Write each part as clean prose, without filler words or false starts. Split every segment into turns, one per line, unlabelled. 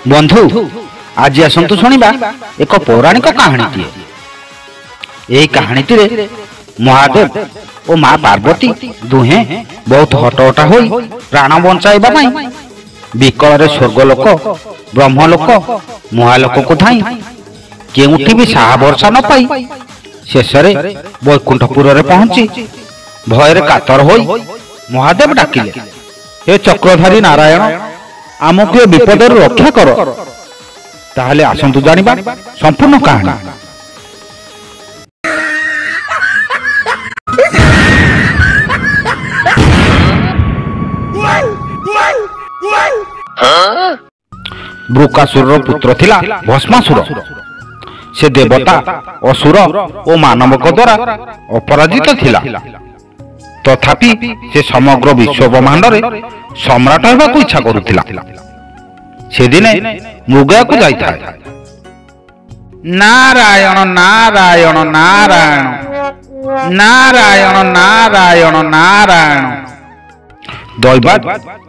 बंधु आज आसतु शुणा एक पौराणिक कहानी। यही कहानी महादेव और माँ पार्वती दुहे बहुत हटहटा हो प्राण बचाइबा विकल स्वर्गलोक ब्रह्मलोक महालोक को धाई केउठी भी साहा वर्षा न पाई शेष वैकुंठपुर में पहुंची भयर कातर हो महादेव डाकिले, हे चक्रधारी नारायण आमको ए विपद रक्षा कर। ताहले आसंतु जानिबा संपूर्ण कहानी। ब्रुकासुर पुत्र थिला भस्मासुर। से देवता असुर और मानव द्वारा अपराजित थिला। तथापि से समग्र विश्व ब्रह्मांड रे सम्राट होगा को इच्छा करुथिला। से दिने मृगया को जाई था। नारायण नारायण नारायण नारायण नारायण नारायण दैवाद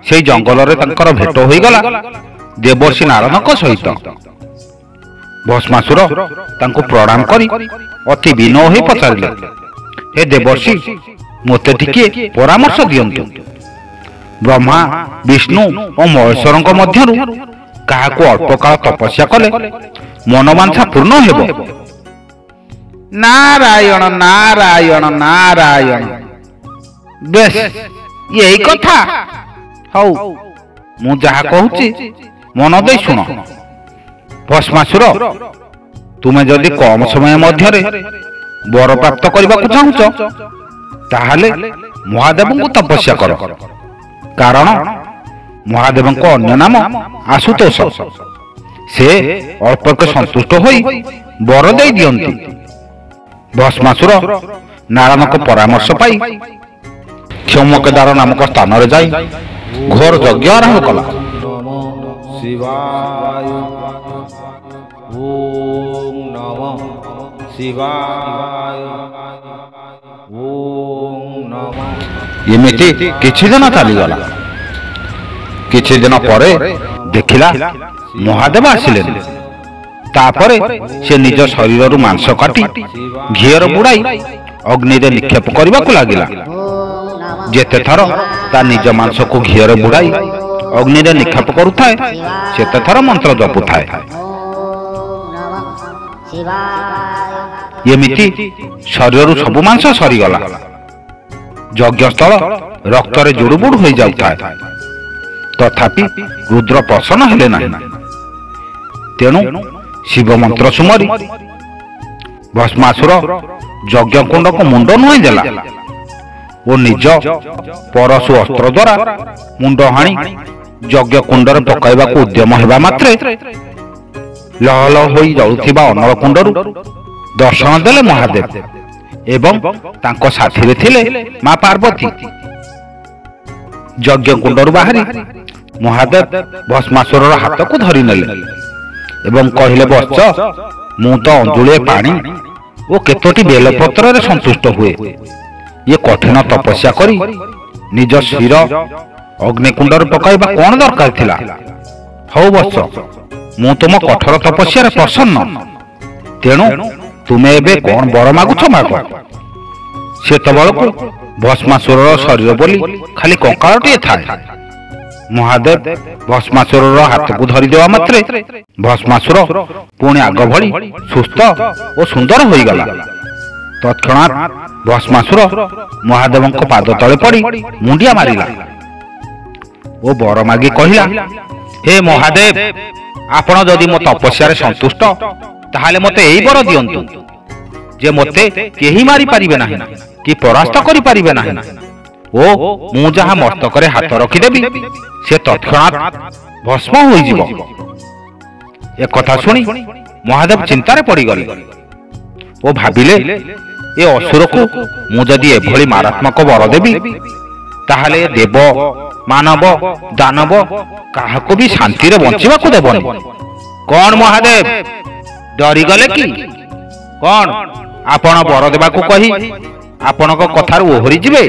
से जंगल रे तंकर भेट होई गला देवर्षि नारदक सहित। भस्मासुर तांको प्रणाम करी अति विनय होई पचारिले, हे देवर्षि मोते टिके परामर्श दियंतु। ब्रह्मा विष्णु और महेश्वर मध्यरु काहाको अल्प काल तपस्या कले मनोवांछा पूर्ण हेबो। नारायण नारायण नारायण बेस यही कथा हौ मु जहा कहूची मन दे सुन। भस्मासुर तुमे जदि कम समय मध्यरे वर प्राप्त करबा को चाहुच ताहले महादेव को तपस्या कर। कारण महादेव को अन्य नाम आशुतोष। से अल्पक संतुष्ट होई वर दे दियंती। भस्मासुर नारायण को परामर्श पाई क्षमकेदार नामक स्थान रे जाई घोर यज्ञ आरंभ कला।
शिवाय ओम नमः शिवाय ओम नमः।
एमिति किछि दिन चलीगला। किछि दिन परे देखिला महादेव आसिले। तापरे से निज शरीर रु मांस काटी घीर बुड़ाई अग्नि रे निक्षेप करबा को लागिला। जेते थर ता निज मांस को घीर बुड़ाई अग्नि रे निक्षेप करुथाए सेते थर मंत्र जपुथाए। एमिति शरीर सबु मांस सरीगला। यज्ञस्थल रक्त रे जुड़ुबुड़ हो जाउथाए। तथापि रुद्र प्रसन्न हेले नाही। तेणु शिव मंत्र सुमरी भस्मासुर यज्ञ कुंड को मुंड नुई देला और निज परशु अस्त्र द्वारा मुंड हाणी यज्ञ कुंड रे पकाइबा को उद्यम हेबा मात्रे लह लह होई जाउथिबा अनल कुंडरु दर्शन देले महादेव एवं तांको साथी रे थिले मां पार्वती। यज्ञ कुंडरु बाहरी महादेव भस्मासुर हाथ को धरि नेले एवं कहिले बच्च मु तो अंजुले पानी ओ केतोटी बेलपत्र रे संतुष्ट हुए। ये कठिन तपस्या करी निज शिर अग्निकुंड रे पकाइबा कोन दरकार थिला। हौ बच्च मु तुम कठोर तपस्या रे प्रसन्न। तेणु तुमे एबे कोन बर मागुछ माग। सेतबेलकु भस्मासुर शरीर बोली खाली कंकाळटिए थाए। महादेव भस्मासुर हाथ को धरी देवा मात्रे भस्मासुर पुणी आग भली सुस्थ और सुंदर हो गला। तत्क्षणात भस्मासुर महादेव को पाद तले पड़ी मुंडिया मारिला ओ बर मागी कहिला, हे महादेव आपण जदि मो तपस्या रे संतुष्ट ताहाले मते एई बर दियंतु जे मते केही मारी परिबे नाही कि परास्त करि परिबे नाही ओ मु जहा मस्तक रे हाथ रखी देबी से तत्क्षणात भस्म होई जिवो। ए कथा सुनी महादेव चिंता रे पड़ी गले ओ भाबिले ए असुर को मु जदि एभली मारात्मक वर देबी ताहाले देव मानव दानव काहाको भी शांति रे बंचिबा को देबनी। कोन महादेव डरी गले कि कोन आपण वर देबा को कही आपण को कथार ओहरी जिवे?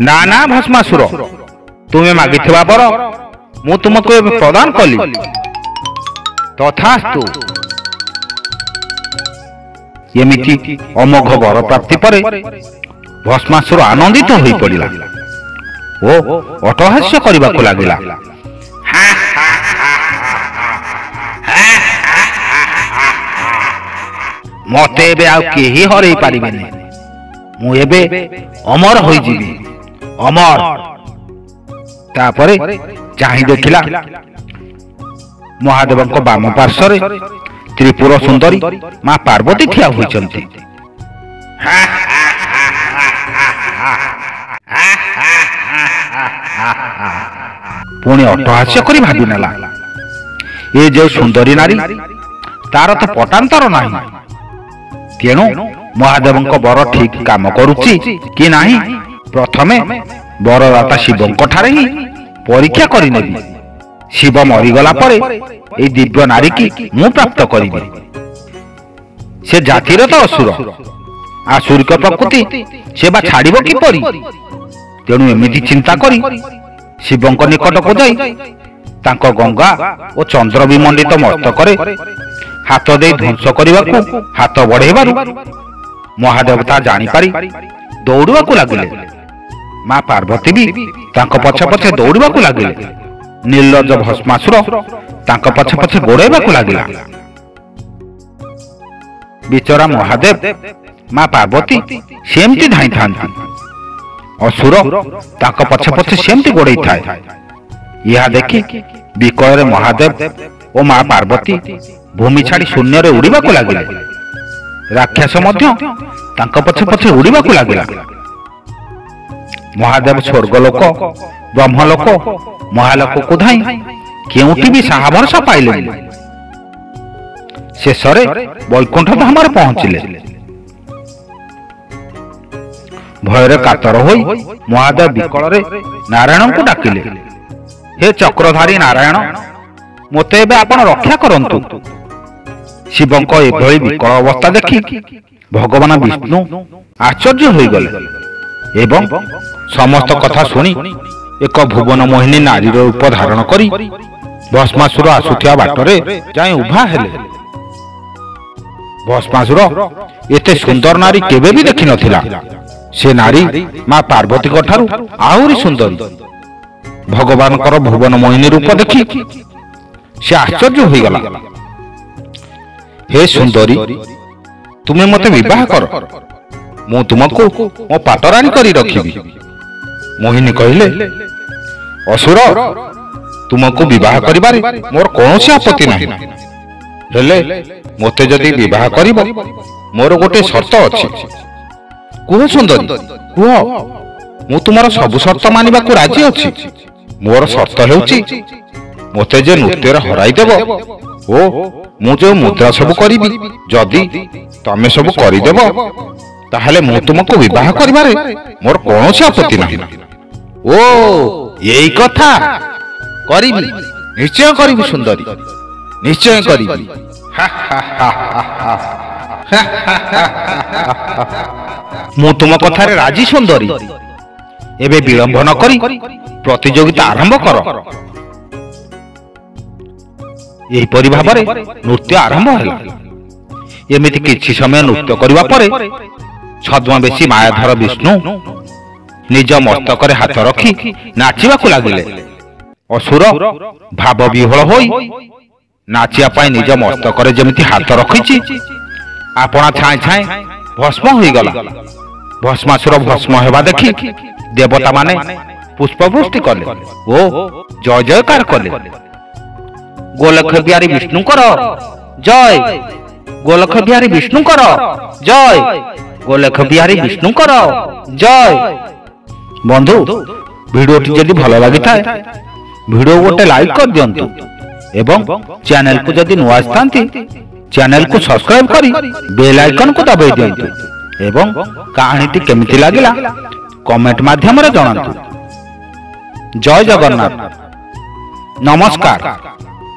ना ना भस्मासुर तुमे मागिथिबा बर मु तुमको प्रदान कली। ତଥାସ୍ତୁ। ଏମିତି ଅମୋଘ ବର ପ୍ରାପ୍ତି ପରେ ଭସ୍ମାସୁର ଆନନ୍ଦିତ ହୋଇ ପଡ଼ିଲା ଓ ଅଟହାସ୍ୟ କରିବାକୁ ଲାଗିଲା। ମତେ ଏବେ ଆଉ କେହି ହରେଇ ପାରିବେନି। ମୁଁ ଏବେ ଅମର ହୋଇଯିବି, ଅମର। ତାପରେ ଚାହିଁ ଦେଖିଲା ମହାଦେବଙ୍କ ବାମ ପାର୍ଶ୍ୱରେ ତ୍ରିପୁର ସୁନ୍ଦରୀ ମା ପାର୍ବତୀ ଠିଆ ହୋଇଛନ୍ତି। ପୁଣି ଅଟହାସ୍ୟ କରି ଭାବି ନେଲା, ଏ ଯେଉଁ ସୁନ୍ଦରୀ ନାରୀ ତାର ତ ପଟାନ୍ତର ନାହିଁ। ତେଣୁ ମହାଦେବଙ୍କ ବର ଠିକ କାମ କରୁଛି କି ନାହିଁ ପ୍ରଥମେ ବରଦାତା ଶିବଙ୍କ ଠାରେ ହିଁ ପରୀକ୍ଷା କରିନେବି। ଶିବ ମରିଗଲା ପରେ এই ଦିବ୍ୟ ନାରୀକି ମୁଁ ପ୍ରାପ୍ତ କରିବି। ସେ ଜାତିର ତ ଅସୁର, ଆସୁରିକ ପ୍ରକୃତି, ସେ ବା ଛାଡ଼ିବ କିପରି? ତେଣୁ ଏମିତି ଚିନ୍ତା କରି ଶିବଙ୍କ ନିକଟକୁ ଯାଇ ତାଙ୍କ ଗଙ୍ଗା ଓ ଚନ୍ଦ୍ର ବିମଣ୍ଡିତ ମସ୍ତକରେ ହାତ ଦେଇ ଧ୍ୱଂସ କରିବାକୁ ହାତ ବଢ଼େଇବାରୁ ମହାଦେବ ତା ଜାଣିପାରି ଦୌଡ଼ିବାକୁ ଲାଗିଲେ। ମା ପାର୍ବତୀ ବି ତାଙ୍କ ପଛେ ପଛେ ଦୌଡ଼ିବାକୁ ଲାଗିଲେ। ନିର୍ଲଜ୍ଜ ଭସ୍ମାସୁର ତାଙ୍କ ପଛେ ପଛେ ଗୋଡ଼ାଇବାକୁ ଲାଗିଲା। ବିଚରା ମହାଦେବ ମା ପାର୍ବତୀ ସେମିତି ଧାଇଁଥାନ୍ତି, ଅସୁର ତାଙ୍କ ପଛେ ପଛେ ସେମିତି ଗୋଡ଼େଇଥାଏ। ଏହା ଦେଖି ବିକଳରେ ମହାଦେବ ଓ ମା ପାର୍ବତୀ ଭୂମି ଛାଡ଼ି ଶୂନ୍ୟରେ ଉଡ଼ିବାକୁ ଲାଗିଲେ। ରାକ୍ଷସ ମଧ୍ୟ ତାଙ୍କ ପଛେ ପଛେ ଉଡ଼ିବାକୁ ଲାଗିଲା। ମହାଦେବ ସ୍ୱର୍ଗଲୋକ, ବ୍ରହ୍ମଲୋକ, ମହାଲୋକକୁ ଧାଇଁ କେଉଁଠି ବି ସାହା ଭରସା ପାଇଲେନି। ଶେଷରେ ବୈକୁଣ୍ଠ ଧାମରେ ପହଞ୍ଚିଲେ। ଭୟରେ କାତର ହୋଇ ମହାଦେବ ବିକଳରେ ନାରାୟଣଙ୍କୁ ଡାକିଲେ, ହେ ଚକ୍ରଧାରୀ ନାରାୟଣ, ମୋତେ ଏବେ ଆପଣ ରକ୍ଷା କରନ୍ତୁ। ଶିବଙ୍କ ଏଭଳି ବିକଳ ଅବସ୍ଥା ଦେଖି ଭଗବାନ ବିଷ୍ଣୁ ଆଶ୍ଚର୍ଯ୍ୟ ହୋଇଗଲେ ଏବଂ ସମସ୍ତ କଥା ଶୁଣି ଏକ ଭୁବନ ମୋହିନୀ ନାରୀର ରୂପ ଧାରଣ କରି ଭସ୍ମାସୁର ଆସୁଥିବା ବାଟରେ ଯାଇ ଉଭା ହେଲେ। ଭସ୍ମାସୁର ଏତେ ସୁନ୍ଦର ନାରୀ କେବେ ବି ଦେଖିନଥିଲା। ସେ ନାରୀ ମା ପାର୍ବତୀଙ୍କ ଠାରୁ ଆହୁରି ସୁନ୍ଦରୀ। ଭଗବାନଙ୍କର ଭୁବନ ମୋହିନୀ ରୂପ ଦେଖି ସେ ଆଶ୍ଚର୍ଯ୍ୟ ହୋଇଗଲା। ହେ ସୁନ୍ଦରୀ, ତୁମେ ମୋତେ ବିବାହ କର, ମୁଁ ତୁମକୁ ମୋ ପାଟରାଣୀ କରି ରଖିବି। ମୋହିନୀ କହିଲେ, ଅସୁର, ତୁମକୁ ବିବାହ କରିବାରେ ମୋର କୌଣସି ଆପତ୍ତି ନାହିଁ। ହେଲେ ମୋତେ ଯଦି ବିବାହ କରିବ, ମୋର ଗୋଟିଏ ସର୍ତ୍ତ ଅଛି। କୁହ ସୁନ୍ଦରୀ, କୁହ, ମୁଁ ତୁମର ସବୁ ସର୍ତ୍ତ ମାନିବାକୁ ରାଜି ଅଛି। ମୋର ସର୍ତ୍ତ ହେଉଛି, ମୋତେ ଯେ ନୃତ୍ୟରେ ହରାଇଦେବ ଓ ମୁଁ ଯେଉଁ ମୁଦ୍ରା ସବୁ କରିବି ଯଦି ତମେ ସବୁ କରିଦେବ, ତାହେଲେ ମୁଁ ତୁମକୁ ବିବାହ କରିବାରେ ମୋର କୌଣସି ଆପତ୍ତି ନାହିଁ। ଓ ଏଇ କଥା, କରିବି, ନିଶ୍ଚୟ କରିବି ସୁନ୍ଦରୀ, ନିଶ୍ଚୟ କରିବି। ମୁଁ ତୁମ କଥାରେ ରାଜି ସୁନ୍ଦରୀ। ଏବେ ବିଳମ୍ବ ନ କରି ପ୍ରତିଯୋଗିତା ଆରମ୍ଭ କର। ଏହିପରି ଭାବରେ ନୃତ୍ୟ ଆରମ୍ଭ ହେଲା। ଏମିତି କିଛି ସମୟ ନୃତ୍ୟ କରିବା ପରେ ଛଦ୍ମବେଶୀ ମାୟାଧର ବିଷ୍ଣୁ ନିଜ ମସ୍ତକରେ ହାତ ରଖି ନାଚିବାକୁ ଲାଗିଲେ। ଅସୁର ଭାବ ବିହ୍ୱଳ ହୋଇ ନାଚିବା ପାଇଁ ନିଜ ମସ୍ତକରେ ଯେମିତି ହାତ ରଖିଛି, ଆପଣା ଛାଏଁ ଛାଏଁ ଭସ୍ମ ହୋଇଗଲା। ଭସ୍ମାସୁର ଭସ୍ମ ହେବା ଦେଖି ଦେବତାମାନେ ପୁଷ୍ପବୃଷ୍ଟି କଲେ ଓ ଜୟ ଜୟକାର କଲେ। ଗୋଲକ୍ଷ ବିହାରୀ ବିଷ୍ଣୁଙ୍କର ଜୟ, ଗୋଲକ୍ଷ ବିହାରୀ ବିଷ୍ଣୁଙ୍କର ଜୟ, ଗୋଲକ୍ଷ ବିହାରୀ ବିଷ୍ଣୁଙ୍କର ଜୟ। ବନ୍ଧୁ, ଭିଡ଼ିଓଟି ଯଦି ଭଲ ଲାଗିଥାଏ ଭିଡ଼ିଓ ଗୋଟେ ଲାଇକ୍ କରିଦିଅନ୍ତୁ ଏବଂ ଚ୍ୟାନେଲକୁ ଯଦି ନୂଆ ଆସିଥାନ୍ତି ଚ୍ୟାନେଲକୁ ସବସ୍କ୍ରାଇବ କରି ବେଲ୍ ଆଇକନକୁ ଦବାଇ ଦିଅନ୍ତୁ ଏବଂ କାହାଣୀଟି କେମିତି ଲାଗିଲା କମେଣ୍ଟ ମାଧ୍ୟମରେ ଜଣାନ୍ତୁ। ଜୟ ଜଗନ୍ନାଥ, ନମସ୍କାର।